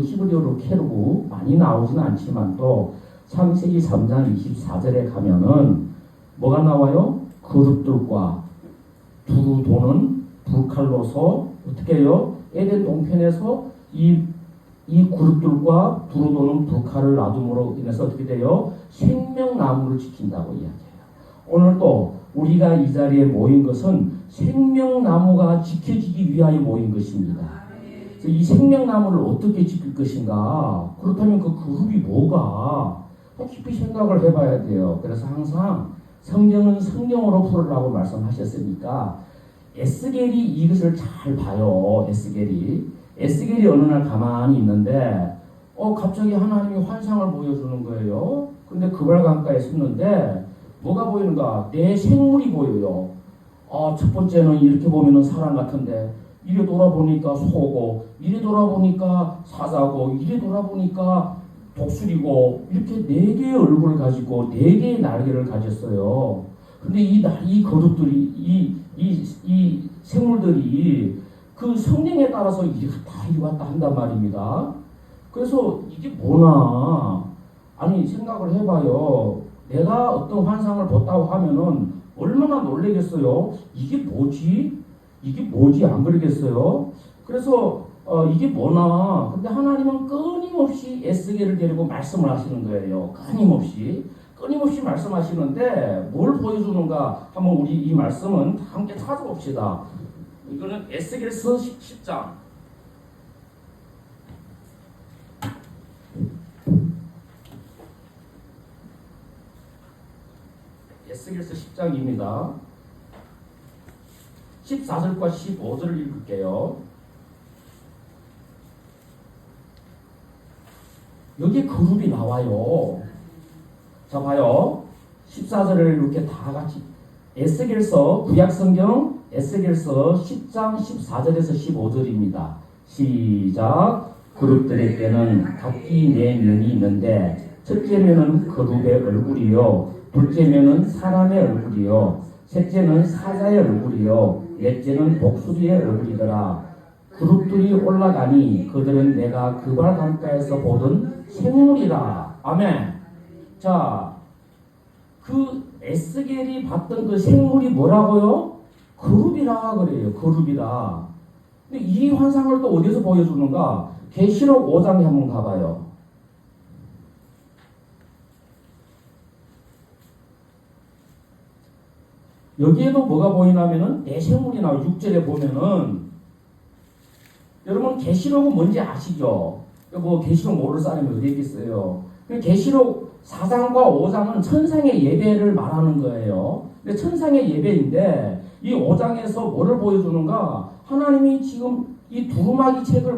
히브리어로 캐르고 많이 나오지는 않지만 또 창세기 3장 24절에 가면은 뭐가 나와요? 그룹들과 두루 도는 불칼로서 어떻게 해요? 에덴 동편에서 이 그룹들과 두루 도는 불칼을 놔둠으로 인해서 어떻게 돼요? 생명나무를 지킨다고 이야기해요. 오늘도 우리가 이 자리에 모인 것은 생명나무가 지켜지기 위하여 모인 것입니다. 이 생명나무를 어떻게 지킬 것인가? 그렇다면 그 그룹이 뭐가? 또 깊이 생각을 해봐야 돼요. 그래서 항상 성경은 성경으로 풀으라고 말씀하셨으니까 에스겔이 이것을 잘 봐요. 에스겔이 어느 날 가만히 있는데 갑자기 하나님이 환상을 보여주는 거예요. 근데 그발강가에 섰는데 뭐가 보이는가? 내 생물이 보여요. 첫 번째는 이렇게 보면은 사람 같은데 이래 돌아보니까 소고, 이래 돌아보니까 사자고, 이래 돌아보니까 독수리고, 이렇게 네 개의 얼굴을 가지고 네 개의 날개를 가졌어요. 근데 이 그룹들이, 이 생물들이 그 성령에 따라서 이리 왔다 한단 말입니다. 그래서 이게 뭐나, 아니, 생각을 해봐요. 내가 어떤 환상을 봤다고 하면은 얼마나 놀라겠어요? 이게 뭐지? 안 그러겠어요? 그래서 이게 뭐나. 근데 하나님은 끊임없이 에스겔을 데리고 말씀을 하시는 거예요. 끊임없이 말씀하시는데 뭘 보여주는가? 한번 우리 이 말씀은 함께 찾아봅시다. 이거는 에스겔서 10장. 에스겔서 10장입니다. 14절과 15절을 읽을게요. 여기 그룹이 나와요. 자, 봐요. 14절을 이렇게 다 같이 에스겔서 구약성경 에스겔서 10장 14절에서 15절입니다. 시작. 그룹들에게는 각기 4면이 있는데 첫째 면은 그룹의 얼굴이요, 둘째 면은 사람의 얼굴이요, 셋째는 사자의 얼굴이요, 넷째는 독수리의 얼굴이더라. 그룹들이 올라가니 그들은 내가 그발 강가에서 보던 생물이라. 아멘. 자, 그 에스겔이 봤던 그 생물이 뭐라고요? 그룹이라 그래요. 그룹이라. 근데 이 환상을 또 어디서 보여주는가? 계시록 5장에 한번 가봐요. 여기에도 뭐가 보이냐면은 내생물이 나와요. 6절에 보면은 여러분 계시록은 뭔지 아시죠? 뭐 계시록 모를 사람이 어디 있겠어요? 계시록 4장과 5장은 천상의 예배를 말하는 거예요. 근데 천상의 예배인데 이 5장에서 뭐를 보여주는가? 하나님이 지금 이 두루마기를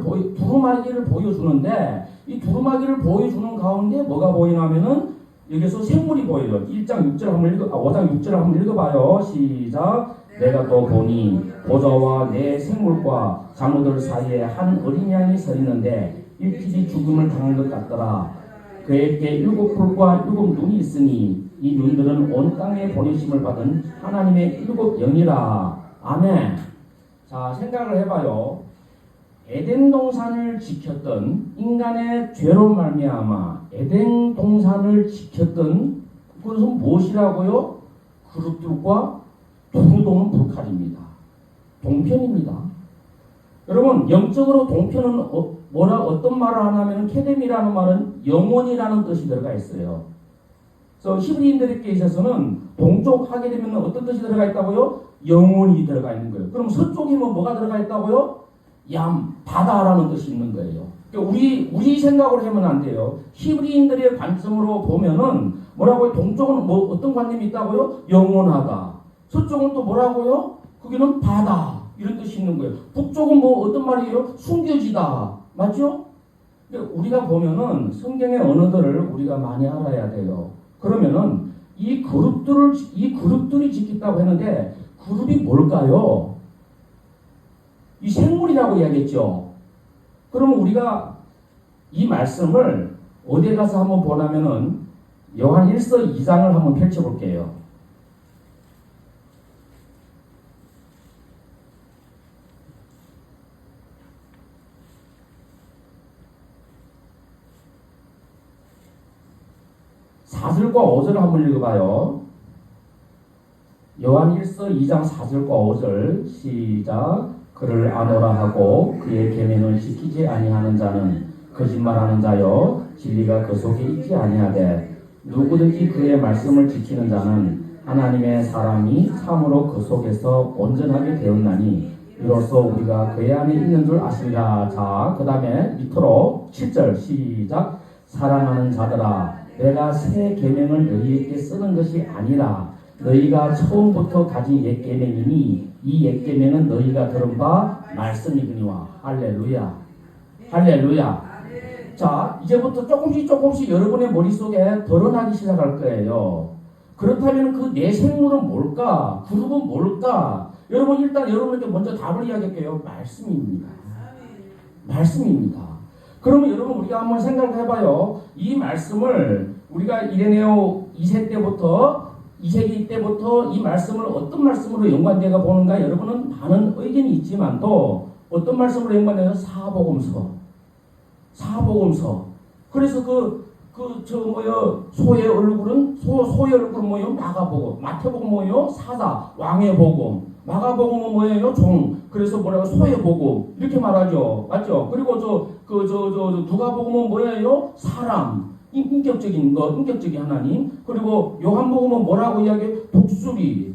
보여주는데 이 두루마기를 보여주는 가운데 뭐가 보이냐면은 여기서 생물이 보여요. 1장 6절 한번 5장 6절 한번 읽어봐요. 시작. 내가 또 보니 보좌와 내 생물과 장로들 사이에 한 어린 양이 서 있는데 일찍이 죽음을 당한 것 같더라. 그에게 7뿔과 7눈이 있으니 이 눈들은 온 땅에 보내심을 받은 하나님의 7영이라. 아멘. 자, 생각을 해봐요. 에덴 동산을 지켰던 인간의 죄로 말미암아 에덴 동산을 지켰던 그것은 무엇이라고요? 그룹들과 두루도는 불칼입니다. 동편입니다. 여러분, 영적으로 동편은 어떤 말을 하냐면 케뎀이라는 말은 영혼이라는 뜻이 들어가 있어요. 그래서 히브리인들에게 있어서는 동쪽 하게 되면 어떤 뜻이 들어가 있다고요? 영혼이 들어가 있는 거예요. 그럼 서쪽이면 뭐가 들어가 있다고요? 바다라는 뜻이 있는 거예요. 그러니까 우리 생각으로 하면 안 돼요. 히브리인들의 관점으로 보면은 뭐라고요? 동쪽은 뭐 어떤 관념이 있다고요? 영원하다. 서쪽은 또 뭐라고요? 거기는 바다. 이런 뜻이 있는 거예요. 북쪽은 뭐 어떤 말이에요? 숨겨지다. 맞죠? 그러니까 우리가 보면은 성경의 언어들을 우리가 많이 알아야 돼요. 그러면은 이 그룹들이 짓겠다고 했는데 그룹이 뭘까요? 이 생물이라고 이야기했죠. 그러면 우리가 이 말씀을 어디에 가서 한번 보라면은 요한 1서 2장을 한번 펼쳐볼게요. 4절과 5절을 한번 읽어봐요. 요한 1서 2장 4절과 5절 시작. 그를 아노라 하고 그의 계명을 지키지 아니하는 자는 거짓말하는 자요 진리가 그 속에 있지 아니하되 누구든지 그의 말씀을 지키는 자는 하나님의 사람이 참으로 그 속에서 온전하게 되었나니 이로써 우리가 그의 안에 있는 줄 아시리라. 자, 그 다음에 밑으로 7절 시작. 사랑하는 자들아 내가 새 계명을 너희에게 쓰는 것이 아니라 너희가 처음부터 가진 옛 계명이니 이 옛 계명은 너희가 들은 바 말씀이거니와. 할렐루야. 할렐루야. 자, 이제부터 조금씩 여러분의 머릿속에 드러나기 시작할 거예요. 그렇다면 그 내 생물은 뭘까? 그룹은 뭘까? 여러분 일단 여러분에게 먼저 답을 이야기할게요. 말씀입니다. 말씀입니다. 그러면 여러분 우리가 한번 생각을 해봐요. 이 말씀을 우리가 이레네오 2세 때부터 2세기 때부터 이 말씀을 어떤 말씀으로 연관되어 보는가? 여러분은 많은 의견이 있지만 또 어떤 말씀으로 연관되어? 사복음서. 그래서 소의 얼굴은 소의 얼굴은 뭐예요? 마가복음. 마태복음 뭐예요? 사사, 왕의 복음. 마가복음은 뭐예요? 종. 그래서 뭐라고? 소의 복음. 이렇게 말하죠. 맞죠? 그리고 누가복음은 뭐예요? 사람. 인격적인 것, 인격적인 하나님. 그리고 요한복음은 뭐라고 이야기해요? 독수리.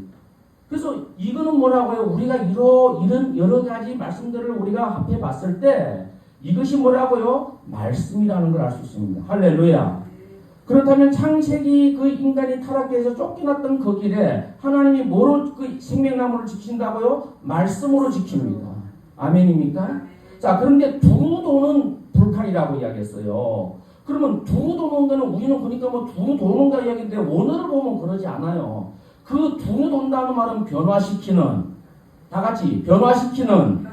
그래서 이거는 뭐라고요? 우리가 이런 여러 가지 말씀들을 우리가 합해 봤을 때 이것이 뭐라고요? 말씀이라는 걸 알 수 있습니다. 할렐루야. 그렇다면 창세기 그 인간이 타락해서 쫓겨났던 그 길에 하나님이 뭐로 그 생명나무를 지킨다고요? 말씀으로 지킵니다. 아멘입니까? 자, 그런데 두루 도는 불칼이라고 이야기했어요. 그러면 두루 도는 거는 우리는 그러니까 뭐 두루 도는가 이야기인데 원어를 보면 그러지 않아요. 그 두루 돈다는 말은 변화시키는, 다 같이 변화시키는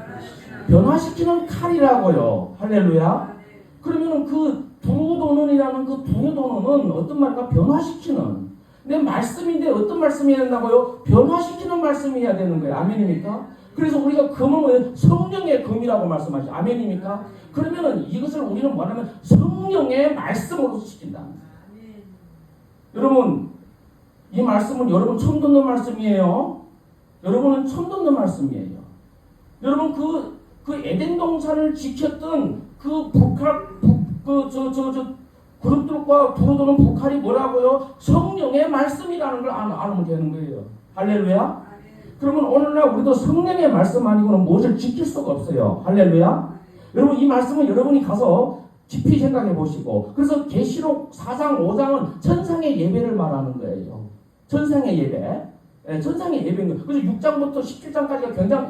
칼이라고요. 할렐루야. 그러면은 그 두루도는이라는 그 두루도는은 어떤 말인가? 변화시키는. 내 말씀인데 어떤 말씀이 해야 된다고요? 변화시키는 말씀이 해야 되는 거예요. 아멘입니까? 그래서 우리가 금은 뭐예요? 성령의 금이라고 말씀하시죠. 아멘입니까? 그러면은 이것을 우리는 뭐냐면 성령의 말씀으로 시킨다. 여러분, 이 말씀은 여러분 처음 듣는 말씀이에요. 여러분은 처음 듣는 말씀이에요. 여러분 그 에덴 동산을 지켰던 그 그룹들과 두루도는 북한이 뭐라고요? 성령의 말씀이라는 걸 알면 되는 거예요. 할렐루야. 그러면 오늘날 우리도 성령의 말씀 아니고는 무엇을 지킬 수가 없어요. 할렐루야. 여러분 이 말씀은 여러분이 가서 깊이 생각해 보시고, 그래서 계시록 4장 5장은 천상의 예배를 말하는 거예요. 천상의 예배. 천상의 예배인 거예요. 그래서 6장부터 17장까지가 굉장히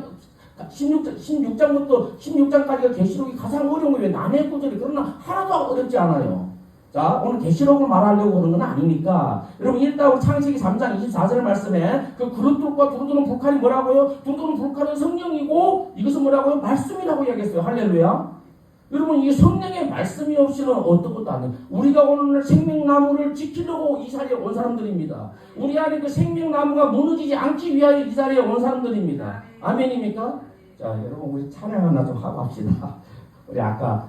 16장부터 16장까지가 계시록이 가장 어려운 거예요. 남의 구절이. 그러나 하나도 어렵지 않아요. 자, 오늘 계시록을 말하려고 하는 건 아니니까 여러분 일단 창세기 3장 24절 말씀에 그 그룹들과 두루도는 불칼이 뭐라고요? 두루도는 불칼은 성령이고 이것은 뭐라고요? 말씀이라고 이야기했어요. 할렐루야. 여러분 이게 성령의 말씀이 없이는 어떤 것도 안 돼요. 우리가 오늘 생명나무를 지키려고 이 자리에 온 사람들입니다. 우리 안에 그 생명나무가 무너지지 않기 위하여 이 자리에 온 사람들입니다. 아멘입니까? 자, 여러분 우리 찬양 하나 좀 하고 합시다. 우리 아까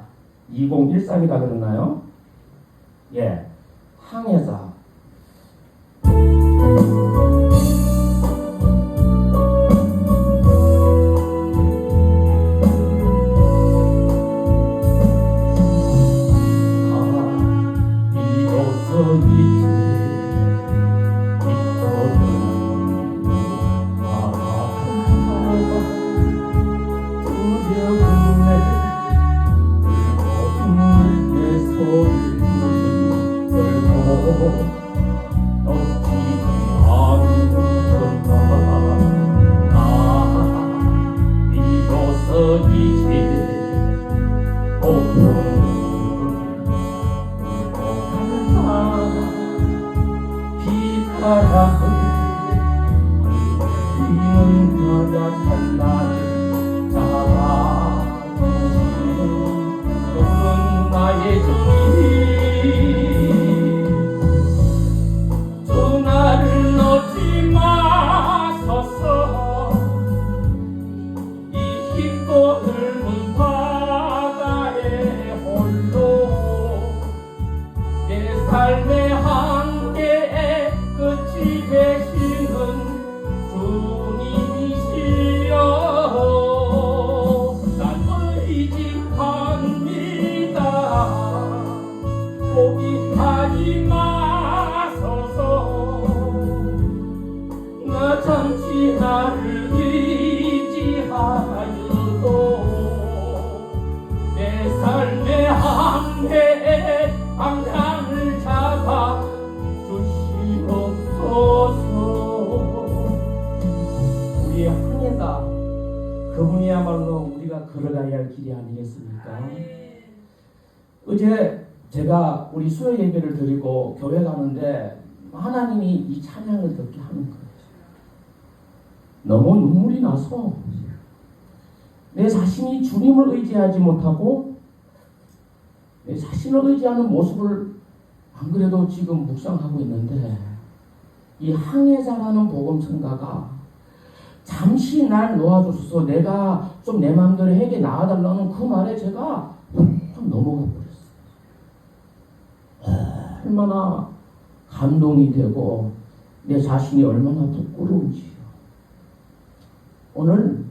2013이라 그랬나요? 예, 항해사. 삶의 한 포기하지 마소서. 나 잠시 나를 의지하여도 내 삶의 항해 방향을 잡아 주시옵소서. 우리의 항해다. 그분이야말로 우리가 걸어가야 할 길이 아니겠습니까? 어제 제가 우리 수요 예배를 드리고 교회 가는데 하나님이 이 찬양을 듣게 하는 거예요. 너무 눈물이 나서 내 자신이 주님을 의지하지 못하고 내 자신을 의지하는 모습을 안 그래도 지금 묵상하고 있는데, 이 항해자라는 복음성가가 잠시 날 놓아줘서 내가 좀 내 마음대로 해게 나아달라는 그 말에 제가 좀 넘어가 버렸어요. 얼마나 감동이 되고 내 자신이 얼마나 부끄러운지요. 오늘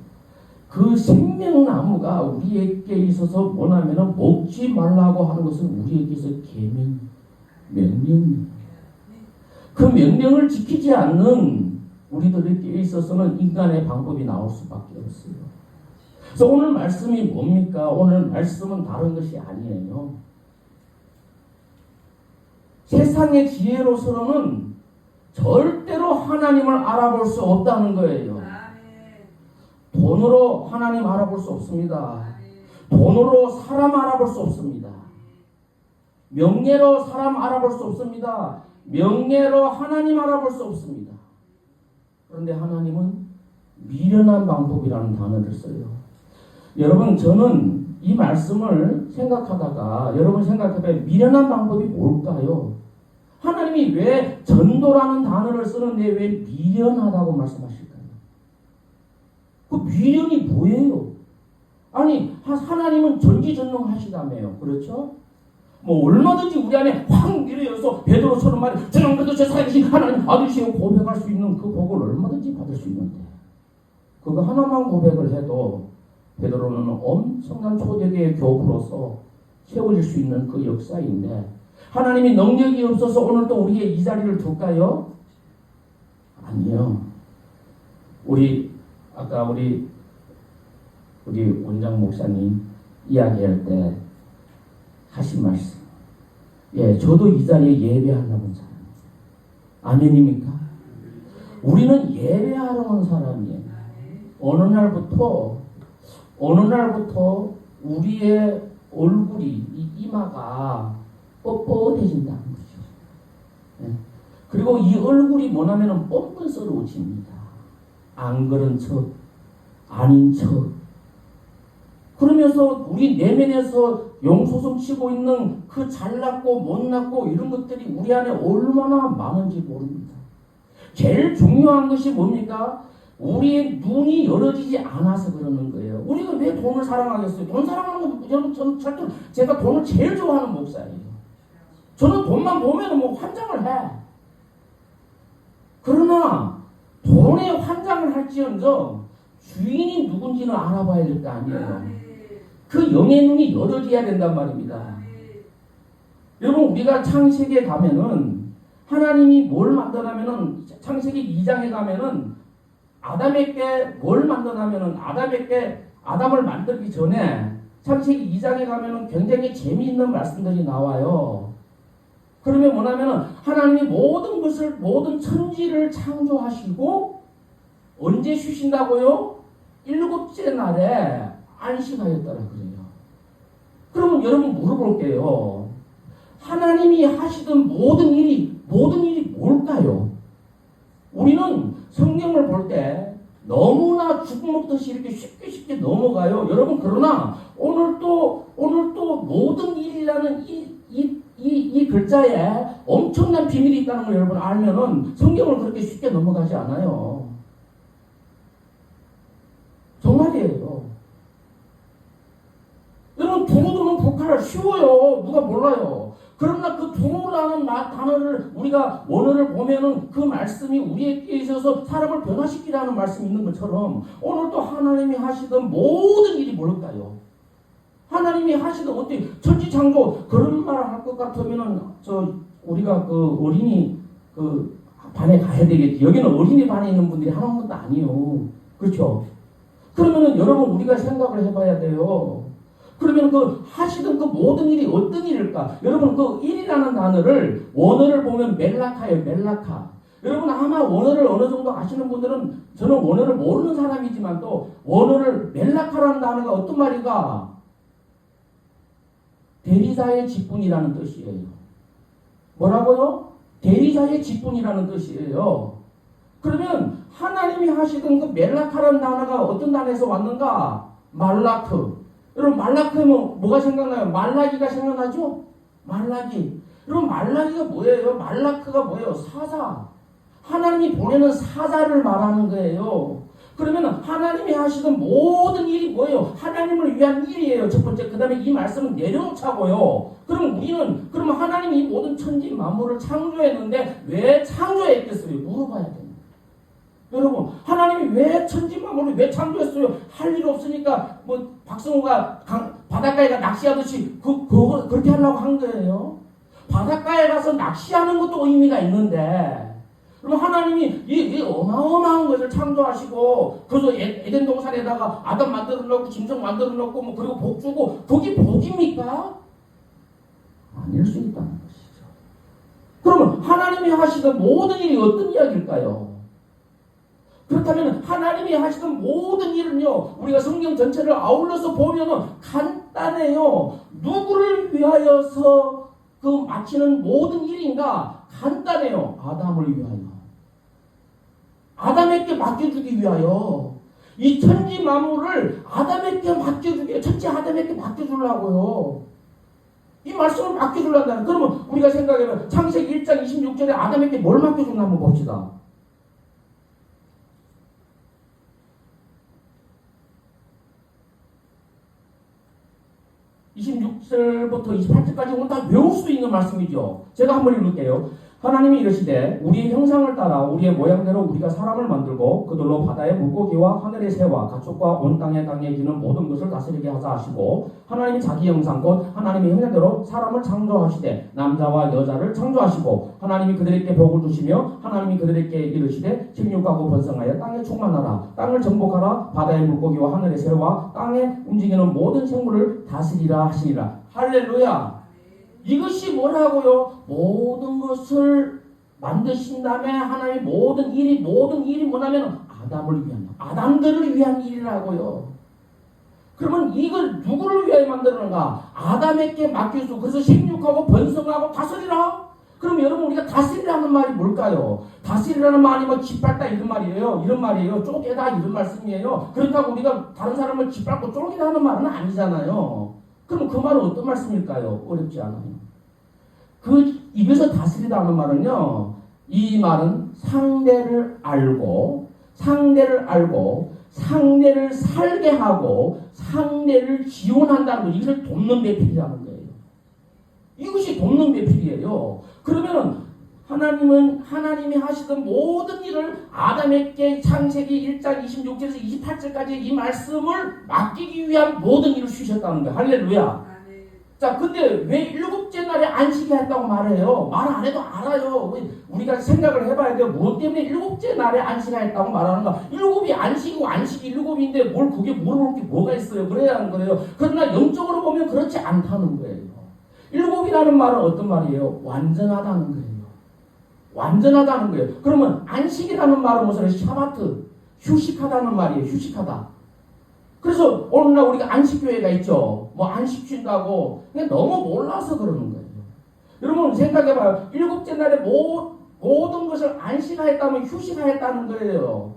그 생명나무가 우리에게 있어서 뭐냐면은 먹지 말라고 하는 것은 우리에게 있어 명령입니다. 그 명령을 지키지 않는 우리들에게 있어서는 인간의 방법이 나올 수밖에 없어요. 그래서 오늘 말씀이 뭡니까? 오늘 말씀은 다른 것이 아니에요. 세상의 지혜로서는 절대로 하나님을 알아볼 수 없다는 거예요. 돈으로 하나님 알아볼 수 없습니다. 돈으로 사람 알아볼 수 없습니다. 명예로 사람 알아볼 수 없습니다. 명예로 하나님 알아볼 수 없습니다. 그런데 하나님은 미련한 방법이라는 단어를 써요. 여러분, 저는 이 말씀을 생각하다가 여러분 생각해봐요. 미련한 방법이 뭘까요? 하나님이 왜 전도라는 단어를 쓰는데 왜 미련하다고 말씀하실까요? 그 미련이 뭐예요? 아니, 하나님은 전지전능하시다며요. 그렇죠? 뭐 얼마든지 우리 안에 확 밀어여서 베드로처럼 말해 저는 그래도 제 살아계신 하나님 아들이시여 고백할 수 있는 그 복을 얼마든지 받을 수 있는데, 그거 하나만 고백을 해도 베드로는 엄청난 초대교회 교부로서 세워질 수 있는 그 역사인데, 하나님이 능력이 없어서 오늘 또 우리의 이 자리를 둘까요? 아니요. 아까 우리 원장 목사님 이야기할 때 하신 말씀. 예, 저도 이 자리에 예배하려고 온 사람이에요. 아멘입니까? 우리는 예배하러 온 사람이에요. 어느 날부터 우리의 얼굴이, 이 이마가 뻣뻣해진다는 거죠. 예. 그리고 이 얼굴이 뭐냐면은 뻔뻔스러워집니다. 안 그런 척, 아닌 척. 그러면서 우리 내면에서 용소송 치고 있는 그 잘났고 못났고 이런 것들이 우리 안에 얼마나 많은지 모릅니다. 제일 중요한 것이 뭡니까? 우리의 눈이 열어지지 않아서 그러는 거예요. 우리가 왜 돈을 사랑하겠어요? 돈 사랑하는 거, 저는 제가 돈을 제일 좋아하는 목사예요. 저는 돈만 보면 뭐 환장을 해. 그러나 돈에 환장을 할지언정 주인이 누군지는 알아봐야 될 거 아니에요. 그 영의 눈이 열어져야 된단 말입니다. 여러분, 우리가 창세기에 가면은 하나님이 뭘 만드냐면은 창세기 2장에 가면은 아담에게 뭘 만드냐면은 아담을 만들기 전에 창세기 2장에 가면은 굉장히 재미있는 말씀들이 나와요. 그러면 뭐냐면은 하나님이 모든 천지를 창조하시고 언제 쉬신다고요? 7째 날에 안식하였더라 그래요. 그러면 여러분 물어볼게요. 하나님이 하시던 모든 일이 뭘까요? 우리는 성경을 볼 때 너무나 죽 먹듯이 이렇게 쉽게 넘어가요. 여러분, 그러나 오늘 또 모든 일이라는 이 글자에 엄청난 비밀이 있다는 걸 여러분 알면은 성경을 그렇게 쉽게 넘어가지 않아요. 정말이에요. 여러분, 두루두루 북한을 쉬워요. 누가 몰라요. 그러나 그 두루라는 단어를 우리가 원어를 보면은 그 말씀이 우리에게 있어서 사람을 변화시키라는 말씀이 있는 것처럼 오늘 또 하나님이 하시던 모든 일이 뭘까요? 하나님이 하시던 어떻게 천지창조 그런 말을 할 것 같으면은 우리가 그 어린이 그 반에 가야 되겠지. 여기는 어린이 반에 있는 분들이 하는 것도 아니에요. 그렇죠? 그러면은 여러분 우리가 생각을 해봐야 돼요. 그러면 그 하시던 그 모든 일이 어떤 일일까? 여러분 그 일이라는 단어를 원어를 보면 멜라카예요. 멜라카. 여러분 아마 원어를 어느 정도 아시는 분들은 저는 원어를 모르는 사람이지만 또 원어를 멜라카라는 단어가 어떤 말인가? 대리자의 직분이라는 뜻이에요. 뭐라고요? 대리자의 직분이라는 뜻이에요. 그러면 하나님이 하시던 그 멜라카라는 단어가 어떤 단어에서 왔는가? 말라크. 여러분 말라크면 뭐가 생각나요? 말라기가 생각나죠? 말라기. 여러분 말라기가 뭐예요? 말라크가 뭐예요? 사자. 하나님이 보내는 사자를 말하는 거예요. 그러면 하나님이 하시던 모든 일이 뭐예요? 하나님을 위한 일이에요. 첫 번째. 그 다음에 이 말씀은 내려놓자고요. 그러면 하나님이 이 모든 천지 만물을 창조했는데 왜 창조했겠어요? 물어봐야 돼요. 여러분 하나님이 왜 천지 만물을 왜 창조했어요? 할 일 없으니까 뭐 박성호가 바닷가에 가 낚시하듯이 그렇게 하려고 한 거예요. 바닷가에 가서 낚시하는 것도 의미가 있는데 그럼 하나님이 이 어마어마한 것을 창조하시고 그래서 에덴 동산에다가 아담 만들어 놓고 짐승 만들어 놓고 뭐 그리고 복 주고 그게 복입니까? 아닐 수 있다는 것이죠. 그러면 하나님이 하시던 모든 일이 어떤 이야기일까요? 그렇다면 하나님이 하시던 모든 일은요 우리가 성경 전체를 아울러서 보면은 간단해요. 누구를 위하여서 그 마치는 모든 일인가? 간단해요. 아담을 위하여. 아담에게 맡겨주기 위하여. 이 천지 만물을 아담에게 맡겨주기, 첫째 아담에게 맡겨주려고요. 이 말씀을 맡겨주려고. 그러면 우리가 생각해보면 창세기 1장 26절에 아담에게 뭘 맡겨줬나 한번 봅시다. 26절부터 28절까지 오늘 다 외울 수 있는 말씀이죠. 제가 한번 읽을게요. 하나님이 이르시되 우리의 형상을 따라 우리의 모양대로 우리가 사람을 만들고 그들로 바다의 물고기와 하늘의 새와 가축과 온 땅에 기는 모든 것을 다스리게 하자 하시고 하나님이 자기 형상 곧 하나님의 형상대로 사람을 창조하시되 남자와 여자를 창조하시고 하나님이 그들에게 복을 주시며 하나님이 그들에게 이르시되 생육하고 번성하여 땅에 충만하라 땅을 정복하라 바다의 물고기와 하늘의 새와 땅에 움직이는 모든 생물을 다스리라 하시니라. 할렐루야. 이것이 뭐라고요? 모든 것을 만드신 다음에 하나님의 모든 일이 뭐냐면 아담을 위한, 아담들을 위한 일이라고요. 그러면 이걸 누구를 위하여 만드는가? 아담에게 맡겨주고 그래서 생육하고 번성하고 다스리라. 그럼 여러분 우리가 다스리라는 말이 뭘까요? 다스리라는 말이 뭐 짓밟다 이런 말이에요. 쪼개다 이런 말씀이에요. 그렇다고 우리가 다른 사람을 짓밟고 쪼개다 하는 말은 아니잖아요. 그럼 그 말은 어떤 말씀일까요? 어렵지 않아요. 그 입에서 다스리다 하는 말은요. 이 말은 상대를 알고 상대를 살게 하고 상대를 지원한다는 거. 이것을 돕는 배필이라는 거예요. 이것이 돕는 배필이에요. 그러면은 하나님이 하시던 모든 일을 아담에게 창세기 1장 26절에서 28절까지 이 말씀을 맡기기 위한 모든 일을 주셨다는 거예요. 할렐루야. 자, 근데 왜 일곱째 날에 안식이 했다고 말해요? 말 안 해도 알아요. 우리가 생각을 해봐야 돼요. 무엇 때문에 일곱째 날에 안식을 했다고 말하는가? 일곱이 안식이고 안식이 일곱인데 그게 물어볼 게 뭐가 있어요? 그래야 하는 거예요. 그러나 영적으로 보면 그렇지 않다는 거예요. 일곱이라는 말은 어떤 말이에요? 완전하다는 거예요. 완전하다는 거예요. 그러면 안식이라는 말은 무슨 샤바트, 휴식하다는 말이에요. 휴식하다. 그래서 오늘날 우리가 안식교회가 있죠. 뭐 안식 쉰다고 그냥 너무 몰라서 그러는 거예요. 여러분 생각해봐요. 일곱째 날에 모든 것을 안식하였다면 휴식하였다는 거예요.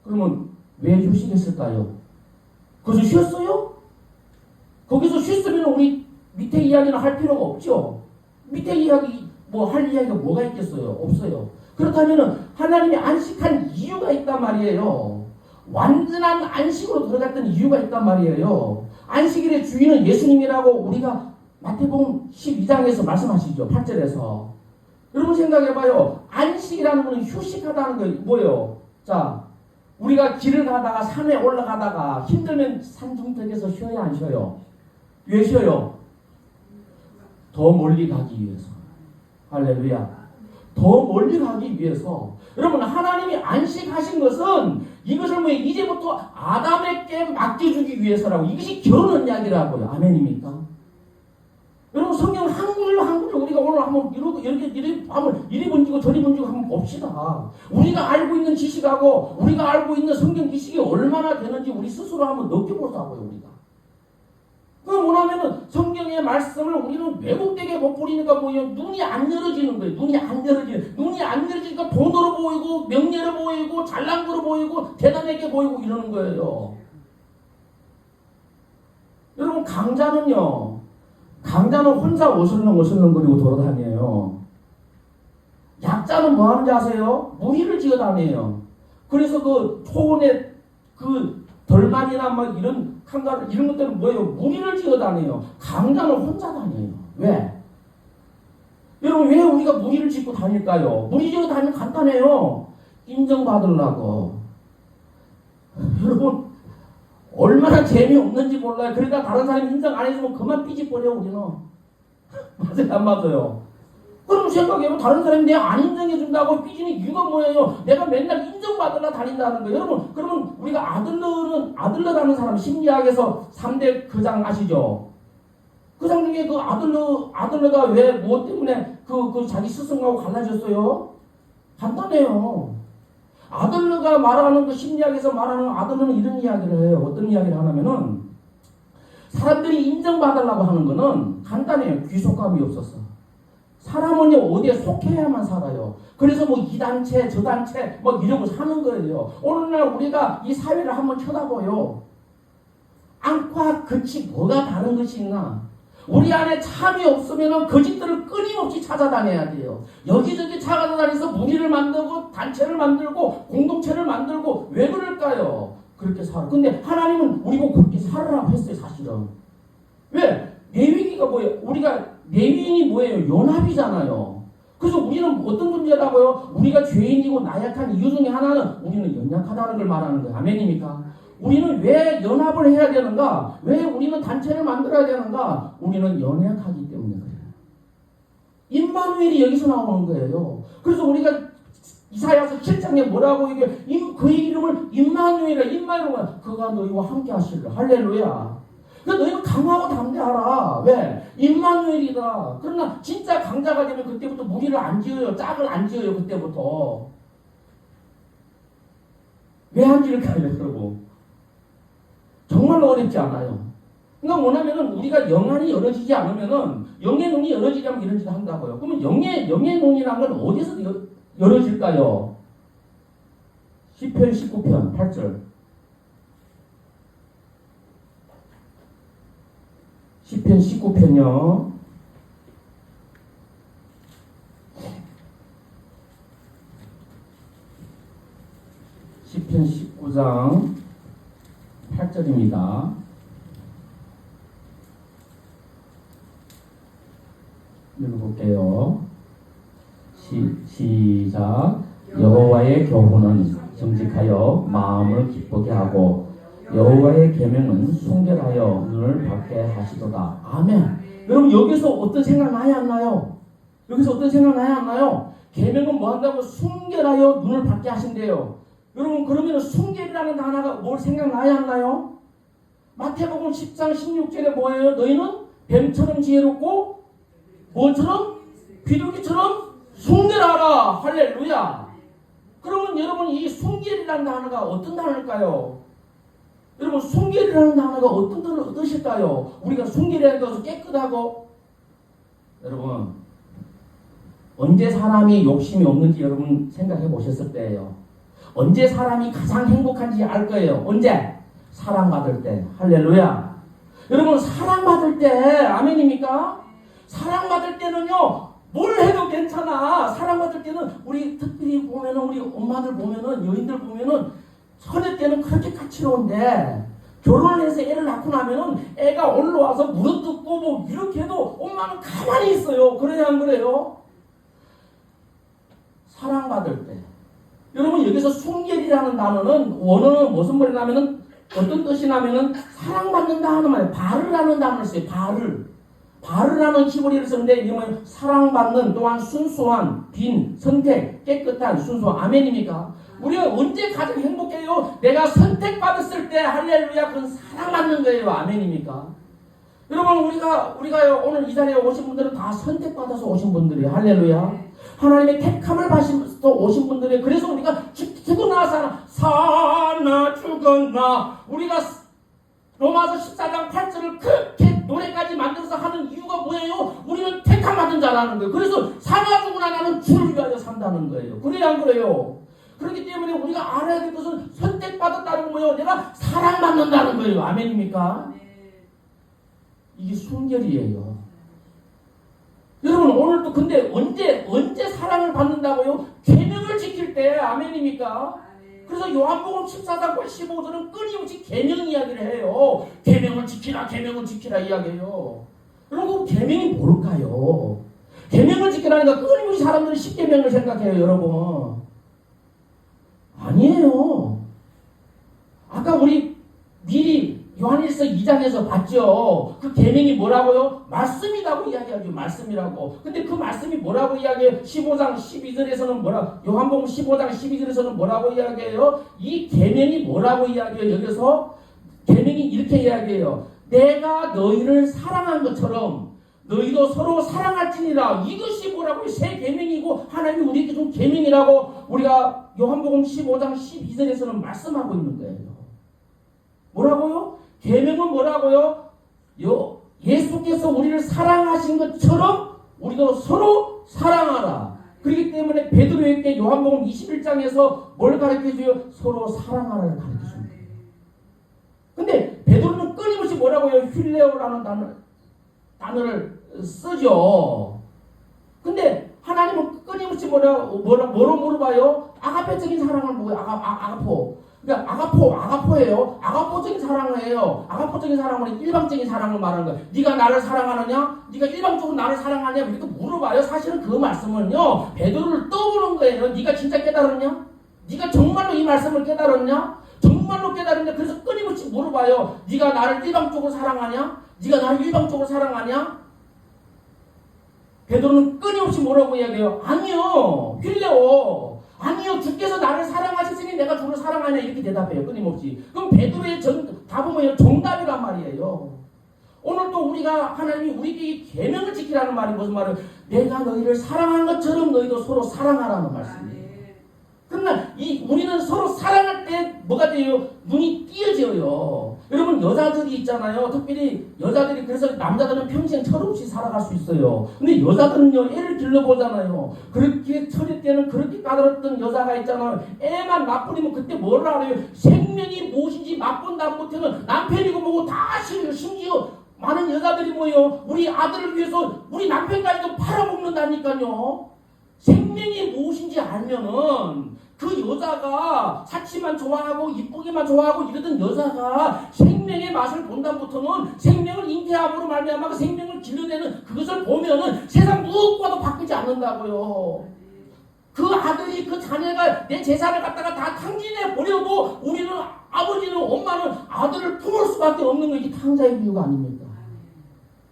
그러면 왜 휴식했을까요? 거기서 쉬었어요? 거기서 쉬었으면 우리 밑에 이야기는 할 필요가 없죠. 밑에 이야기 할 이야기가 뭐가 있겠어요? 없어요. 그렇다면 하나님이 안식한 이유가 있단 말이에요. 완전한 안식으로 들어갔던 이유가 있단 말이에요. 안식일의 주인은 예수님이라고 우리가 마태복음 12장에서 말씀하시죠. 8절에서. 여러분 생각해봐요. 안식이라는 것은 휴식하다는 거 뭐예요? 자, 우리가 길을 가다가 산에 올라가다가 힘들면 산중턱에서 쉬어야 안 쉬어요? 왜 쉬어요? 더 멀리 가기 위해서. 할렐루야. 더 멀리 가기 위해서. 여러분, 하나님이 안식하신 것은 이것을 뭐 이제부터 아담에게 맡겨주기 위해서라고. 이것이 결혼 이야기라고요. 아멘입니까? 여러분, 성경 한 구절 우리가 오늘 한번 이렇게 한번 이리 번지고 저리 번지고 한번 봅시다. 우리가 알고 있는 지식하고 우리가 알고 있는 성경 지식이 얼마나 되는지 우리 스스로 한번 느껴보자고요. 우리가. 그 뭐냐면은 성경의 말씀을 우리는 왜곡되게 못 버리니까 뭐예요? 눈이 안 열어지는 거예요. 눈이 안 열어지니까 돈으로 보이고 명예로 보이고 잘난 거로 보이고 대단하게 보이고 이러는 거예요. 여러분, 강자는 혼자 어슬렁거리고 돌아다녀요. 약자는 뭐 하는지 아세요? 무리를 지어 다녀요. 그래서 그 초원에 그 덜만이나 막 이런 칸가루 이런 것들은 뭐예요? 무리를 지어 다녀요. 강자는 혼자 다녀요. 왜? 여러분, 왜 우리가 무리를 짓고 다닐까요? 무리 지어 다니면 간단해요. 인정받으려고. 여러분, 얼마나 재미없는지 몰라요. 그러니까 다른 사람이 인정 안 해주면 그만 삐집버려 우리는. 맞아요, 안 맞아요? 그럼 생각해보면 다른 사람이 내가 안 인정해준다고 삐지는 이유가 뭐예요? 내가 맨날 인정받으려 다닌다는 거예요. 여러분, 그러면 우리가 아들러라는 사람, 심리학에서 3대 거장 아시죠? 거장 중에 그 아들러가 왜 무엇 때문에 그 자기 스승하고 갈라졌어요? 간단해요. 아들러가 말하는 그 심리학에서 말하는 아들러는 이런 이야기를 해요. 어떤 이야기를 하냐면은 사람들이 인정받으려고 하는 거는 간단해요. 귀속감이 없었어. 사람은 어디에 속해야만 살아요. 그래서 뭐 이 단체 저 단체 뭐 이러고 사는 거예요. 오늘날 우리가 이 사회를 한번 쳐다봐요. 안과 끝이 뭐가 다른 것이 있나? 우리 안에 참이 없으면 거짓들을 끊임없이 찾아다녀야 돼요. 여기저기 찾아다니면서 무리를 만들고 단체를 만들고 공동체를 만들고 왜 그럴까요? 그렇게 살아. 근데 하나님은 우리 보고 그렇게 살으라고 했어요. 사실은. 왜? 레위기가 뭐예요? 우리가 레위인이 뭐예요? 연합이잖아요. 그래서 우리는 어떤 존재라고요? 우리가 죄인이고 나약한 이유 중에 하나는 우리는 연약하다는 걸 말하는 거예요. 아멘입니까? 우리는 왜 연합을 해야 되는가? 왜 우리는 단체를 만들어야 되는가? 우리는 연약하기 때문에 그래요. 임마누엘이 여기서 나오는 거예요. 그래서 우리가 이사야서 7장에 뭐라고 이게 그의 이름을 임마누엘이라 그가 너희와 함께 하시리라. 할렐루야. 그러니까 너희는 강하고 담대하라. 왜? 임마누엘이다. 그러나 진짜 강자가 되면 그때부터 무리를 안 지어요. 짝을 안 지어요. 그때부터. 왜 안 지을까요, 여러분? 정말로 어렵지 않아요. 그러니까 뭐냐면은 우리가 영안이 열어지지 않으면은 영의 눈이 열어지려면 이런 짓을 한다고요. 그러면 영의 눈이란 건 어디서 열어질까요? 시편 19편 8절. 시편 19편요. 시편 19장 8절입니다. 읽어볼게요. 시작. 여호와의 교훈은 정직하여 마음을 기쁘게 하고 여호와의 계명은 순결하여 눈을 밝게 하시도다. 아멘. 여러분, 여기서 어떤 생각 나야 안 나요? 여기서 어떤 생각 나야 안 나요? 계명은 뭐 한다고? 순결하여 눈을 밝게 하신대요. 여러분, 그러면 순결이라는 단어가 뭘 생각나야 안 나요? 마태복음 10장 16절에 뭐예요? 너희는 뱀처럼 지혜롭고 뭐처럼? 비둘기처럼 순결하라. 할렐루야. 그러면 여러분, 이 순결이라는 단어가 어떤 단어일까요? 여러분, 순결이라는 단어가 어떤 뜻일까요? 우리가 순결이라는 것은 깨끗하고. 여러분, 언제 사람이 욕심이 없는지 여러분 생각해 보셨을 때예요. 언제 사람이 가장 행복한지 알 거예요. 언제? 사랑받을 때. 할렐루야. 여러분, 사랑받을 때, 아멘입니까? 사랑받을 때는요, 뭘 해도 괜찮아. 사랑받을 때는 우리 특별히 보면은 우리 엄마들 보면은 여인들 보면은 처녀 때는 그렇게 까칠한데 결혼을 해서 애를 낳고 나면은 애가 올라와서 물어뜯고 뭐 이렇게 해도 엄마는 가만히 있어요. 그래야 안 그래요? 사랑받을 때. 여러분, 여기서 순결이라는 단어는 원어는 무슨 말이냐면은 어떤 뜻이냐면은 사랑받는다 하는 말이에요. 바르라는 단어를 써요. 바르라는 히브리어를 쓰는데 이름은 사랑받는, 또한 순수한, 빈, 선택, 깨끗한, 순수한. 아멘입니까? 우리가 언제 가장 행복해요? 내가 선택받았을 때 할렐루야, 그건 사랑받는 거예요. 아멘입니까? 여러분, 우리가 오늘 이 자리에 오신 분들은 다 선택받아서 오신 분들이에요. 할렐루야. 하나님의 택함을 받아서 오신 분들이에요. 그래서 우리가 죽거나 사나 죽거나, 우리가 로마서 14장 8절을 그렇게 노래까지 만들어서 하는 이유가 뭐예요? 우리는 택함 받은 자라는 거예요. 그래서 사나 죽으나 나는 주를 위하여 산다는 거예요. 그래야 안 그래요? 그렇기 때문에 우리가 알아야 될 것은 선택받았다는 건 뭐예요? 내가 사랑받는다는 거예요. 아멘입니까? 이게 순결이에요. 여러분, 오늘도 근데 언제 사랑을 받는다고요? 계명을 지킬 때. 아멘입니까? 그래서 요한복음 14장 15절은 끊임없이 계명 이야기를 해요. 계명을 지키라 이야기해요. 여러분, 계명이 뭘까요? 계명을 지키라니까 끊임없이 사람들이 10계명을 생각해요. 여러분, 아니에요. 아까 우리 미리 요한일서 2장에서 봤죠. 그 계명이 뭐라고요? 말씀이라고 이야기하죠. 말씀이라고. 근데 그 말씀이 뭐라고 이야기해요? 15장 12절에서는 요한복음 15장 12절에서는 뭐라고 이야기해요? 이 계명이 뭐라고 이야기해요? 여기서 계명이 이렇게 이야기해요. 내가 너희를 사랑한 것처럼 너희도 서로 사랑할지니라. 이것이 뭐라고요? 새 계명이고 하나님이 우리에게 준 계명이라고 우리가 요한복음 15장 12절에서는 말씀하고 있는 거예요. 뭐라고요? 계명은 뭐라고요? 예수께서 우리를 사랑하신 것처럼 우리도 서로 사랑하라. 그렇기 때문에 베드로에게 요한복음 21장에서 뭘 가르쳐줘요? 서로 사랑하라를 가르쳐줍니다. 근데 베드로는 끊임없이 뭐라고요? 휠레오라는 단어를 쓰죠. 근데 하나님은 끊임없이 뭐로 물어봐요? 아가페적인 사랑을 뭐예요? 아가포. 그러니까 아가포예요. 아가포적인 사랑을 해요. 아가포적인 사랑은 일방적인 사랑을 말하는 거예요. 네가 나를 사랑하느냐? 네가 일방적으로 나를 사랑하냐? 이렇게 물어봐요. 사실은 그 말씀은요, 베드로를 떠보는 거예요. 네가 진짜 깨달았냐? 네가 정말로 이 말씀을 깨달았냐? 정말로 깨달았냐? 그래서 끊임없이 물어봐요. 네가 나를 일방적으로 사랑하냐? 네가 나를 일방적으로 사랑하냐? 베드로는 끊임없이 뭐라고 이야기해요? 아니요. 휠레오. 아니요. 주께서 나를 사랑하셨으니 내가 주를 사랑하냐? 이렇게 대답해요. 끊임없이. 그럼 베드로의 답은 뭐예요? 정답이란 말이에요. 오늘도 우리가 하나님이 우리에게 계명을 지키라는 말이 무슨 말이에요? 내가 너희를 사랑한 것처럼 너희도 서로 사랑하라는 말씀이에요. 그러나 우리는 서로 사랑할 때 뭐가 돼요? 눈이 띄어져요. 여러분, 여자들이 있잖아요. 특별히 여자들이, 그래서 남자들은 평생 철없이 살아갈 수 있어요. 근데 여자들은요, 애를 길러보잖아요. 그렇게 철이 때는 그렇게 까다롭던 여자가 있잖아요. 애만 맞부리면 그때 뭘 알아요? 생명이 무엇인지 맛본다 못해는 남편이고 뭐고 다 싫어요. 심지어 많은 여자들이 뭐예요? 우리 아들을 위해서 우리 남편까지도 팔아먹는다니까요. 생명이 무엇인지 알면은 그 여자가 사치만 좋아하고 이쁘기만 좋아하고 이러던 여자가 생명의 맛을 본다부터는 생명을 잉태함으로 말미암아 그 생명을 길러내는 그것을 보면은 세상 무엇과도 바뀌지 않는다고요. 그 아들이, 그 자녀가 내 재산을 갖다가 다 탕진해 버려도 우리는, 아버지는, 엄마는 아들을 품을 수밖에 없는 거. 이게 탕자의 이유가 아닙니까?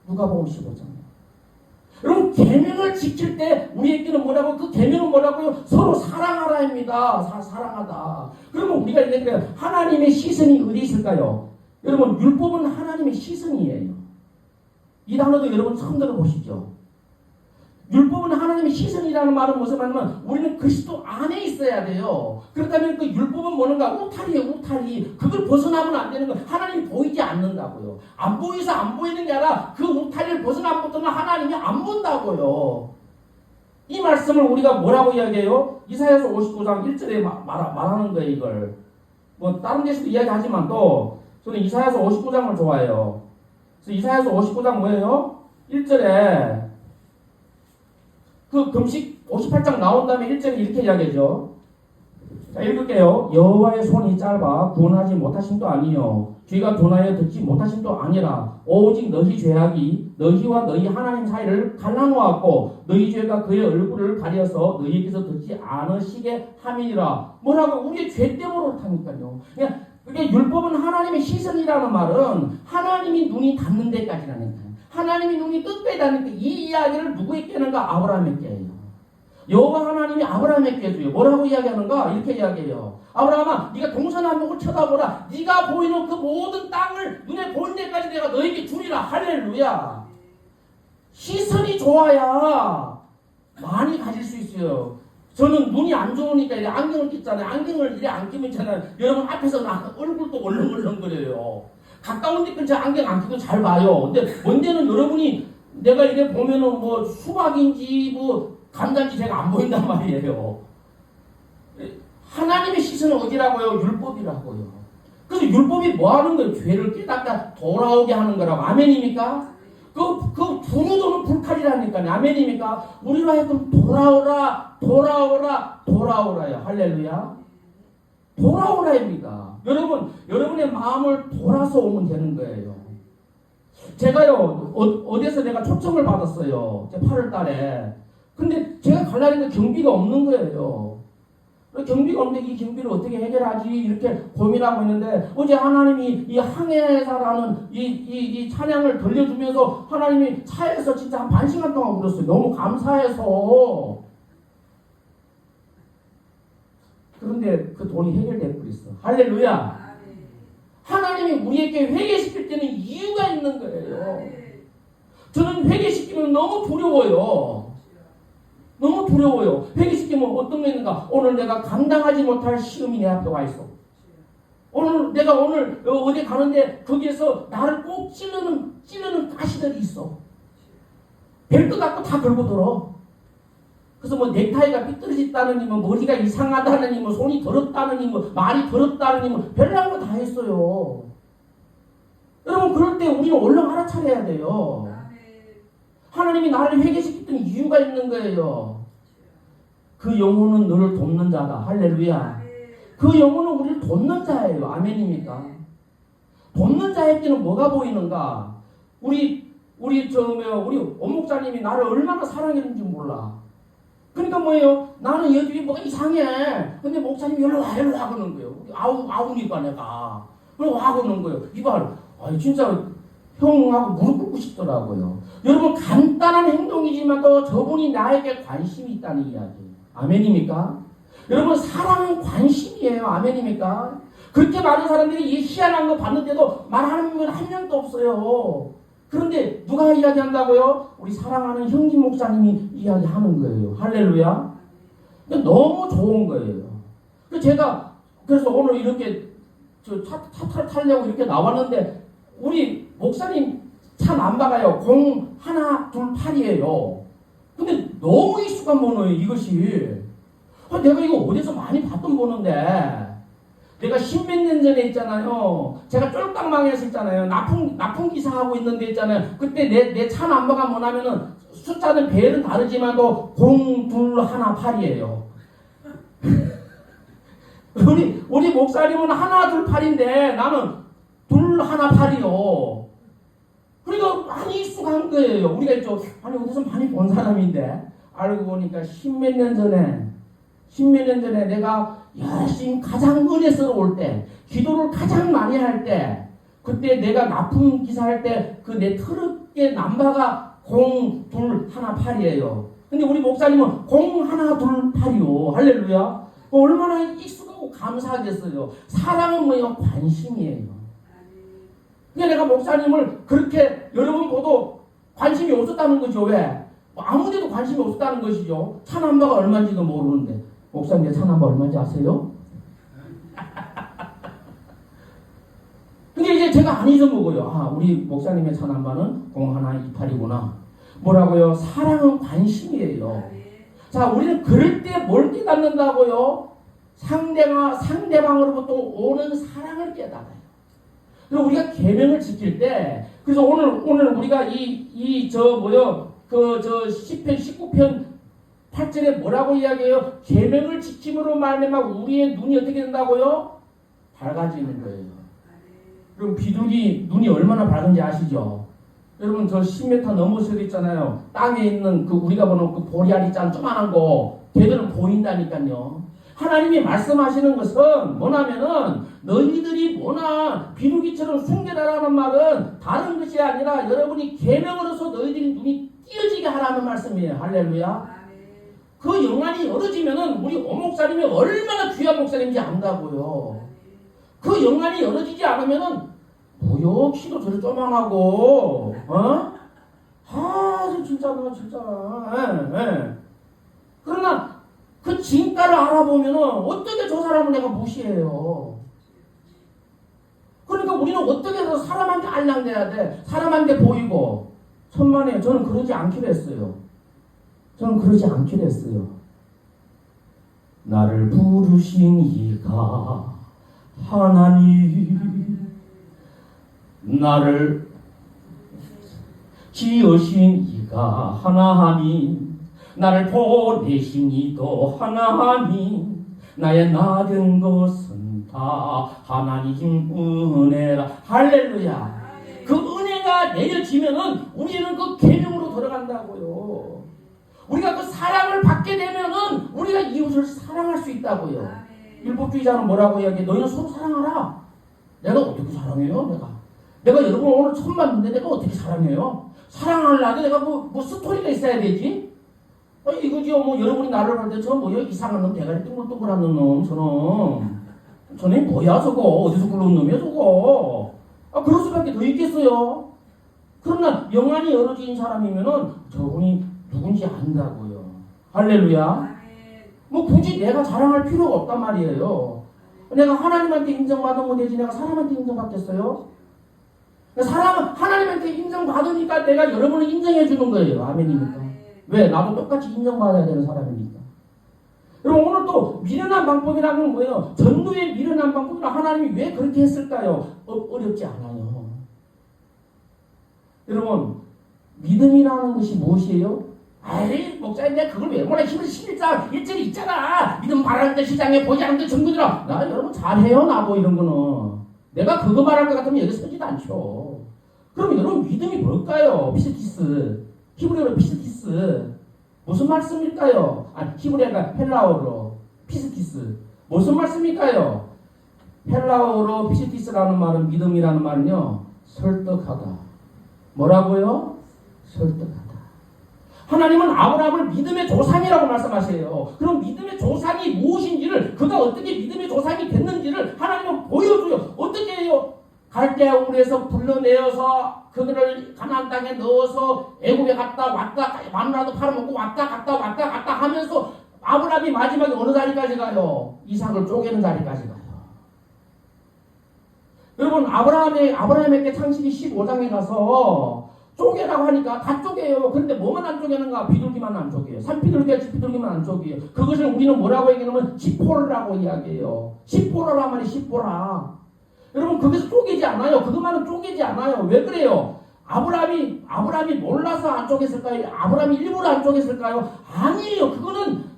누가복음 15장. 여러분, 계명을 지킬 때 우리에게는 뭐라고? 그 계명은 뭐라고요? 서로 사랑하라입니다. 사랑하다. 그러면 우리가 이렇게 하나님의 시선이 어디 있을까요? 여러분, 율법은 하나님의 시선이에요. 이 단어도 여러분 처음 들어보시죠? 율법은 하나님의 시선이라는 말은 무슨 말이냐면 우리는 그리스도 안에 있어야 돼요. 그렇다면 그 율법은 뭐는가? 울타리예요, 울타리. 그걸 벗어나면 안 되는 거예요. 하나님이 보이지 않는다고요. 안 보여서 안 보이는 게 아니라 그 울타리를 벗어나면 하나님이 안 본다고요. 이 말씀을 우리가 뭐라고 이야기해요? 이사야서 59장 1절에 말하는 거예요, 이걸. 뭐 다른 데서도 이야기하지만 또 저는 이사야서 59장을 좋아해요. 그래서 이사야서 59장 뭐예요? 1절에 그 금식 58장 나온 다음에 1절에 이렇게 이야기하죠. 자, 읽을게요. 여호와의 손이 짧아 구원하지 못하심도 아니요 귀가 둔하여 듣지 못하심도 아니라 오직 너희 죄악이 너희와 너희 하나님 사이를 갈라놓았고 너희 죄가 그의 얼굴을 가려서 너희에게서 듣지 않으시게 함이니라. 뭐라고? 우리의 죄 때문에 그렇다니까요. 그냥 그러니까 율법은 하나님의 시선이라는 말은 하나님이 눈이 닿는 데까지라는 거예요. 하나님이 눈이 끝까지 닿는 데 이 이야기를 누구에게 하는가? 아브라함에게 해요. 여호와 하나님이 아브라함에게 해줘요. 뭐라고 이야기하는가? 이렇게 이야기해요. 아브라함아, 네가 동서남북을 쳐다보라. 네가 보이는 그 모든 땅을 눈에 보이는 데까지 내가 너에게 주리라. 할렐루야. 시선이 좋아야 많이 가질 수 있어요. 저는 눈이 안 좋으니까 이렇게 안경을 꼈잖아요. 안경을 이렇게 안 끼면 있잖아요. 여러분 앞에서 얼굴도 얼렁얼렁거려요. 가까운 데는 저 안경 안 끼고 잘 봐요. 근데 문제는 여러분이 내가 이렇게 보면은 뭐 수박인지 뭐 감자인지 제가 안 보인단 말이에요. 하나님의 시선은 어디라고요? 율법이라고요. 그래서 율법이 뭐 하는 거예요? 죄를 깨닫다 돌아오게 하는 거라고. 아멘입니까? 그 두루두루 불칼이라니까요. 아멘입니까? 우리로 하여금 돌아오라, 돌아오라, 돌아오라요. 할렐루야. 돌아오라입니다. 여러분의 마음을 돌아서 오면 되는 거예요. 제가요, 어디서 내가 초청을 받았어요. 제 8월 달에. 근데 제가 가려니까 경비가 없는 거예요. 경비가 없는데 이 경비를 어떻게 해결하지? 이렇게 고민하고 있는데 어제 하나님이 이 항해사라는 이 찬양을 들려주면서 하나님이 차에서 진짜 한 반 시간 동안 울었어요. 너무 감사해서. 그런데 그 돈이 해결돼 버렸어. 할렐루야. 하나님이 우리에게 회개시킬 때는 이유가 있는 거예요. 저는 회개시키면 너무 두려워요. 너무 두려워요. 회개시키면 어떤 게 있는가? 오늘 내가 감당하지 못할 시험이 내 앞에 와 있어. 내가 오늘 어디 가는데 거기에서 나를 꼭 찌르는 가시들이 있어. 벨트 갖고 다 걸고 들어. 그래서 뭐 넥타이가 삐뚤어졌다느니 뭐 머리가 이상하다느니 뭐 손이 더럽다느니 뭐 말이 더럽다느니 뭐 별난 거 다 했어요. 여러분 그럴 때 우리는 얼른 알아차려야 돼요. 하나님이 나를 회개시켰던 이유가 있는 거예요. 그 영혼은 너를 돕는 자다. 할렐루야. 그 영혼은 우리를 돕는 자예요. 아멘입니까? 돕는 자에게는 뭐가 보이는가? 우리 원목자님이 나를 얼마나 사랑했는지 몰라. 그러니까 뭐예요? 나는 여기 뭐가 이상해. 근데 목사님이 일로 와 그러는 거예요. 아우니까 내가. 그래 와 그러는 거예요. 이발, 진짜 형하고 무릎 꿇고 싶더라고요. 여러분 간단한 행동이지만도 저분이 나에게 관심이 있다는 이야기예요. 아멘입니까? 여러분 사랑은 관심이에요. 아멘입니까? 그렇게 많은 사람들이 이 희한한 거 봤는데도 말하는 분 한 명도 없어요. 그런데 누가 이야기한다고요? 우리 사랑하는 형님 목사님이 이야기하는 거예요. 할렐루야. 너무 좋은 거예요. 그래서 오늘 이렇게 차 타려고 이렇게 나왔는데 우리 목사님 차 남바가요 0128이에요. 근데 너무 익숙한 번호예요. 이것이. 내가 이거 어디서 많이 봤던 번호인데 내가 십몇 년 전에 있잖아요. 제가 쫄딱망에서 있잖아요. 납품 기사하고 있는데 있잖아요. 그때 내 차 넘버가 뭐냐면은 숫자는 배는 다르지만도 0218이에요. 우리 목사님은 128인데 나는 218이요. 그러니까 많이 익숙한 거예요. 우리가 있죠. 어디서 많이 본 사람인데 알고 보니까 십몇 년 전에 내가 열심히 가장 은혜스러울 때, 기도를 가장 많이 할 때, 그때 내가 납품 기사할 때 그 내 트럭의 넘버가 0218이에요. 근데 우리 목사님은 0128이요. 할렐루야. 얼마나 익숙하고 감사하겠어요. 사랑은 뭐예요? 관심이에요. 그러니까 내가 목사님을 그렇게 여러분 보도 관심이 없었다는 거죠. 왜? 아무데도 관심이 없었다는 것이죠. 차 넘버가 얼마인지도 모르는데. 목사님 내 차 넘버 얼마인지 아세요? 근데 이제 제가 안 잊어먹어요. 우리 목사님의 차 넘버는 0128이구나. 뭐라고요? 사랑은 관심이에요. 자, 우리는 그럴 때 뭘 깨닫는다고요? 상대방으로부터 오는 사랑을 깨달아요. 그리고 우리가 계명을 지킬 때, 그래서 오늘 우리가 시편 19편 8절에 뭐라고 이야기해요? 계명을 지킴으로 말미암아 우리의 눈이 어떻게 된다고요? 밝아지는 거예요. 그럼 비둘기 눈이 얼마나 밝은지 아시죠? 여러분 저 10m 넘어서도 있잖아요. 땅에 있는 우리가 보는 그 보리알 있잖아요. 조그만한 거 걔들은 보인다니까요. 하나님이 말씀하시는 것은 뭐냐면은 너희들이 뭐나 비둘기처럼 숨겨달라는 말은 다른 것이 아니라 여러분이 계명으로서 너희들이 눈이 띄어지게 하라는 말씀이에요. 할렐루야. 그 영안이 열어지면은 우리 오목사님이 얼마나 귀한 목사님인지 안다고요. 그 영안이 열어지지 않으면은 뭐요? 키도 저리 쪼만하고 진짜 너 진짜 그러나 그 진가를 알아보면은 어떻게 저 사람을 내가 무시해요. 그러니까 우리는 어떻게 해서 사람한테 알랑대야 돼. 사람한테 보이고 천만에 저는 그러지 않기로 했어요. 저는 그러지 않기로 했어요. 나를 부르신 이가 하나님, 나를 지으신 이가 하나님, 나를 보내신 이도 하나님, 나의 나된 것은 다 하나님 은혜라. 할렐루야. 그 은혜가 내려지면은 우리는 그 계명으로 들어간다고요. 우리가 그 사랑을 받게 되면은 우리가 이웃을 사랑할 수 있다고요. 율법주의자는 뭐라고 이야기해? 너희는 서로 사랑하라. 내가 어떻게 사랑해요? 내가 여러분 오늘 처음 봤는데 내가 어떻게 사랑해요? 사랑하려고 내가 뭐 스토리가 있어야 되지? 이거지요. 뭐 여러분이 나를 볼 때 저 뭐야 이상한 놈, 대가리 둥글둥글한 놈, 저놈이 뭐야 저거? 어디서 굴러온 놈이야 저거? 그럴 수밖에 더 있겠어요. 그러나 영안이 열어진 사람이면은 저분이 누군지 안다고요. 할렐루야. 뭐 굳이 내가 자랑할 필요가 없단 말이에요. 내가 하나님한테 인정받으면 되지 내가 사람한테 인정받겠어요? 사람은 하나님한테 인정받으니까 내가 여러분을 인정해 주는 거예요. 아멘입니까? 왜? 나도 똑같이 인정받아야 되는 사람이니까. 여러분 오늘 또 미련한 방법이라는 건 뭐예요? 전도의 미련한 방법이라 하나님이 왜 그렇게 했을까요? 어렵지 않아요. 여러분 믿음이라는 것이 무엇이에요? 아이 목사님 내가 그걸 왜 몰라. 힘을 실자 일절이 있잖아. 믿음 바라는데 시장에 보지 않는데 전도들아. 나 여러분 잘해요 나도 이런 거는. 내가 그거 말할 것 같으면 여기 서지도 않죠. 그럼 여러분 믿음이 뭘까요? 피스티스. 히브리어로 피스티스. 무슨 말씀일까요? 히브리어가 헬라어로 피스티스. 무슨 말씀일까요? 헬라어로 피스티스라는 말은 믿음이라는 말은요. 설득하다. 뭐라고요? 설득하다. 하나님은 아브라함을 믿음의 조상이라고 말씀하세요. 그럼 믿음의 조상이 무엇인지를 그가 어떻게 믿음의 조상이 됐는지를 하나님은 보여줘요. 어떻게 해요? 갈대아 우르에서 불러내어서 그들을 가나안 땅에 넣어서 애굽에 갔다 왔다 마누라도 팔아먹고 왔다 갔다 하면서 아브라함이 마지막에 어느 자리까지 가요? 이삭을 쪼개는 자리까지 가요. 여러분 아브라함에게 창세기 15장에 가서 쪼개라고 하니까 다 쪼개요. 그런데 뭐만 안 쪼개는가? 비둘기만 안 쪼개요. 산비둘기와 지피둘기만 안 쪼개요. 그것을 우리는 뭐라고 얘기하냐면 시포라라고 이야기해요. 시포라라 말이 시포라. 여러분 거기서 쪼개지 않아요. 그것만은 쪼개지 않아요. 왜 그래요? 아브라함이 몰라서 안 쪼갰을까요? 아브라함이 일부러 안 쪼갰을까요? 아니에요.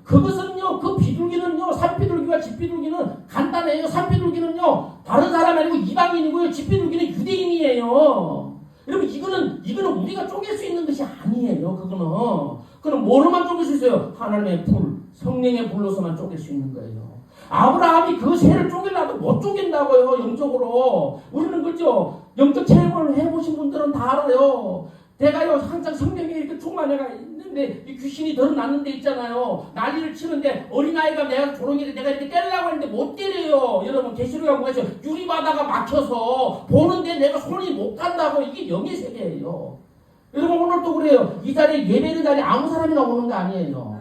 그것은요. 그 비둘기는요. 산비둘기와 지피둘기는 간단해요. 산비둘기는요. 다른 사람이 아니고 이방인이고요. 지피둘기는 유대인이에요. 여러분 이거는 우리가 쪼갤 수 있는 것이 아니에요. 그거는 뭐로만 쪼갤 수 있어요? 하나님의 불, 성령의 불로서만 쪼갤 수 있는 거예요. 아브라함이 그 새를 쪼갤라도 못 쪼갠다고요. 영적으로. 우리는 그죠? 영적 체험을 해보신 분들은 다 알아요. 내가요 항상 성령이 이렇게 충만해가 있는데 이 귀신이 드러났는 데 있잖아요. 난리를 치는데 어린아이가 내가 조롱이를 내가 이렇게 때리려고 하는데 못 때려요. 여러분 계시록에 보면서 유리바다가 막혀서 보는데 내가 손이 못 간다고. 이게 영의 세계예요. 여러분 오늘 또 그래요. 이 자리에 예배는 자리에 아무 사람이나 오는 거 아니에요.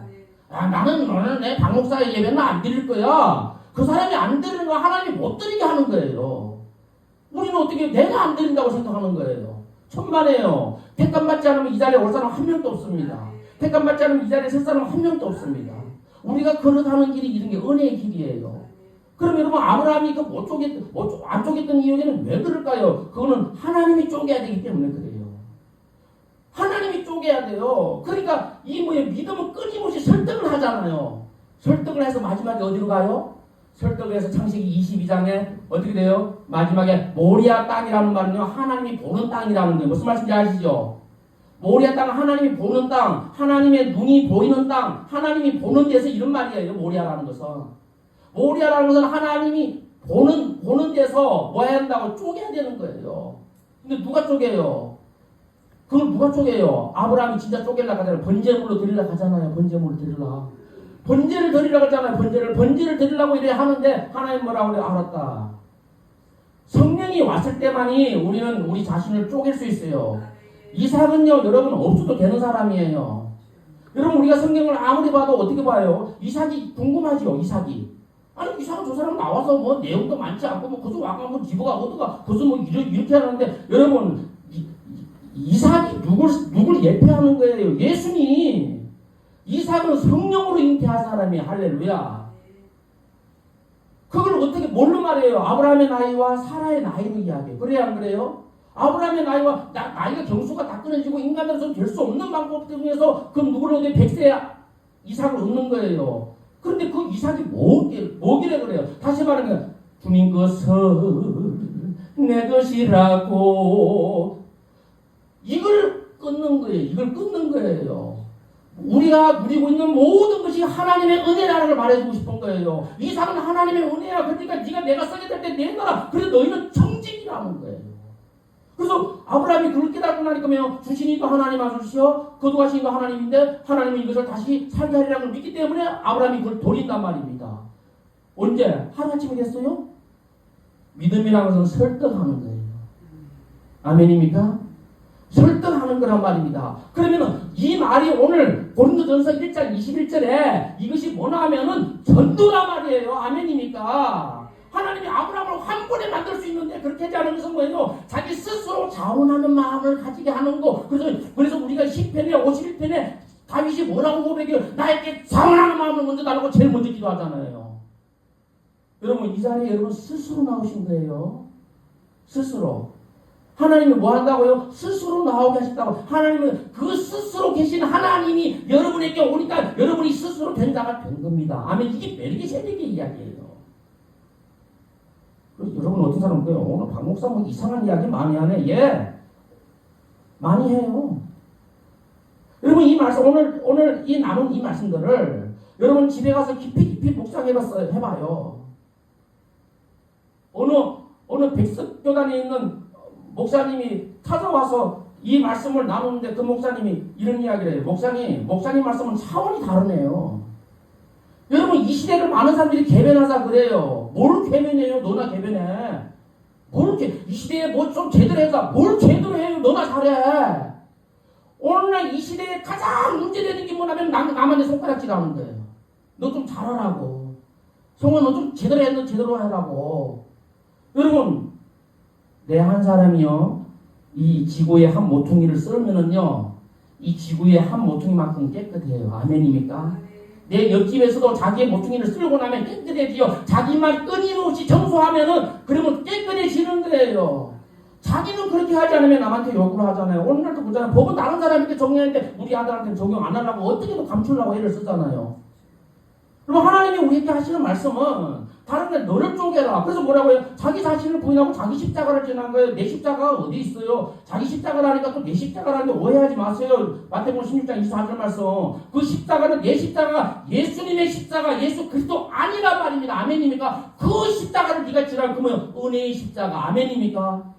너는 내 박목사의 예배는 안 드릴 거야. 그 사람이 안 드리는 거 하나님이 못 드리게 하는 거예요. 우리는 어떻게 내가 안 드린다고 생각하는 거예요. 천만에요. 택감받지 않으면 이 자리에 올 사람 한 명도 없습니다. 택감받지 않으면 이 자리에 설 사람 한 명도 없습니다. 우리가 걸어가는 길이 이런 게 은혜의 길이에요. 그럼 여러분 아브라함이 안 쪼갰던 이유는 왜 그럴까요? 그거는 하나님이 쪼개야 되기 때문에 그래요. 하나님이 쪼개야 돼요. 그러니까 믿음은 끊임없이 설득을 하잖아요. 설득을 해서 마지막에 어디로 가요? 설득을 해서 창세기 22장에 어떻게 돼요? 마지막에 모리아 땅이라는 말은요. 하나님이 보는 땅이라는 거예요. 무슨 말씀인지 아시죠? 모리아 땅은 하나님이 보는 땅, 하나님의 눈이 보이는 땅, 하나님이 보는 데서 이런 말이에요. 모리아라는 것은. 모리아라는 것은 하나님이 보는 데서 뭐 해야 한다고 쪼개야 되는 거예요. 근데 누가 쪼개요? 그걸 누가 쪼개요? 아브라함이 진짜 쪼개려고 하잖아요. 번제물로 드리려고 하잖아요. 번제물로 드리려고. 번제를 드리려고 하잖아요. 번제를 드리려고 이래 하는데 하나님 뭐라고 그래? 알았다. 성령이 왔을 때만이 우리는 우리 자신을 쪼갤 수 있어요. 이삭은요, 여러분 없어도 되는 사람이에요. 여러분 우리가 성경을 아무리 봐도 어떻게 봐요? 이삭이 궁금하죠. 이삭이. 아니 이삭은 저 사람 나와서 뭐 내용도 많지 않고 뭐 그저 와가 뭐 집어가 어디가 그저 뭐 이렇게 하는데 여러분 이삭이 누굴 예표하는 거예요? 예수님. 이삭은 성령으로 잉태한 사람이에요. 할렐루야. 그걸 어떻게 뭘로 말해요? 아브라함의 나이와 사라의 나이로 이야기해요. 그래야 안 그래요? 아브라함의 나이와 나이가 경수가 다 끊어지고 인간으로서 될 수 없는 방법 때문에서 그럼 누구를 얻어 100세 이삭을 얻는 거예요. 그런데 그 이삭이 뭐길래 그래요? 다시 말하면 주님 것은 내 것이라고 이걸 끊는 거예요. 이걸 끊는 거예요. 우리가 누리고 있는 모든 것이 하나님의 은혜라는 걸 말해주고 싶은 거예요. 이삭은 하나님의 은혜야. 그러니까 네가 내가 쓰게 될 때 내놔라. 그래서 너희는 청직이라는 거예요. 그래서 아브라함이 그걸 깨닫고 나니까 주신 이도 하나님 아주시오 거두하신 이도 하나님인데 하나님은 이것을 다시 살게 하리라는 걸 믿기 때문에 아브라함이 그걸 돌린단 말입니다. 언제? 하루아침에 됐어요? 믿음이라는 것은 설득하는 거예요. 아멘입니까? 설득하는 거란 말입니다. 그러면 이 말이 오늘 고린도전서 1장 21절에 이것이 뭐냐 하면은 전도란 말이에요. 아멘입니까? 하나님이 아브라함을 한 번에 만들 수 있는데 그렇게 하지 않은 것은 뭐예요? 자기 스스로 자원하는 마음을 가지게 하는 거. 그래서 우리가 10편에 51편에 다윗이 뭐라고 고백해요? 나에게 자원하는 마음을 먼저 달라고 제일 먼저 기도하잖아요. 여러분 이 자리에 여러분 스스로 나오신 거예요. 스스로. 하나님이 뭐 한다고요? 스스로 나오게 하셨다고. 하나님은 그 스스로 계신 하나님이 여러분에게 오니까 여러분이 스스로 된 자가 된 겁니다. 아멘. 이게 멜기세덱의 이야기예요. 여러분 어떤 사람 그래요? 오늘 박 목사 뭐 이상한 이야기 많이 하네. 예, 많이 해요. 여러분 이 말씀 오늘 이 남은 이 말씀들을 여러분 집에 가서 깊이 묵상해봐요. 어느 백석교단에 있는 목사님이 찾아와서 이 말씀을 나누는데 그 목사님이 이런 이야기를 해요. 목사님 말씀은 차원이 다르네요. 여러분 이 시대를 많은 사람들이 개변하자 그래요. 뭘 개변해요? 너나 개변해. 이 시대에 뭐 좀 제대로 해서 뭘 제대로 해요? 너나 잘해. 오늘날 이 시대에 가장 문제되는 게 뭐냐면 남한테 손가락질 하는 거예요. 너 좀 잘하라고. 성원 너 좀 제대로 해. 너 제대로 하라고. 여러분 내 한 사람이요 이 지구의 한 모퉁이를 썰면은요 이 지구의 한 모퉁이만큼 깨끗해요. 아멘입니까? 내 옆집에서도 자기의 모퉁이를 쓸고 나면 깨끗해지요. 자기만 끊임없이 청소하면은 그러면 깨끗해지는 거예요. 자기는 그렇게 하지 않으면 남한테 요구를 하잖아요. 오늘날도 보잖아요. 법은 다른 사람한테 정리하는데 우리 아들한테는 적용 안 하려고 어떻게든 감추려고 애를 쓰잖아요. 그럼 하나님이 우리에게 하시는 말씀은 다른 데 너를 쪼개라. 그래서 뭐라고 해요? 자기 자신을 부인하고 자기 십자가를 지난 거예요. 내 십자가가 어디 있어요? 자기 십자가라니까 또 내 십자가라는데 오해하지 마세요. 마태복음 16장 24절 말씀. 그 십자가는 내 십자가 예수님의 십자가 예수 그리스도 아니란 말입니다. 아멘입니까? 그 십자가를 네가 지라면 그러면 은혜의 십자가. 아멘입니까?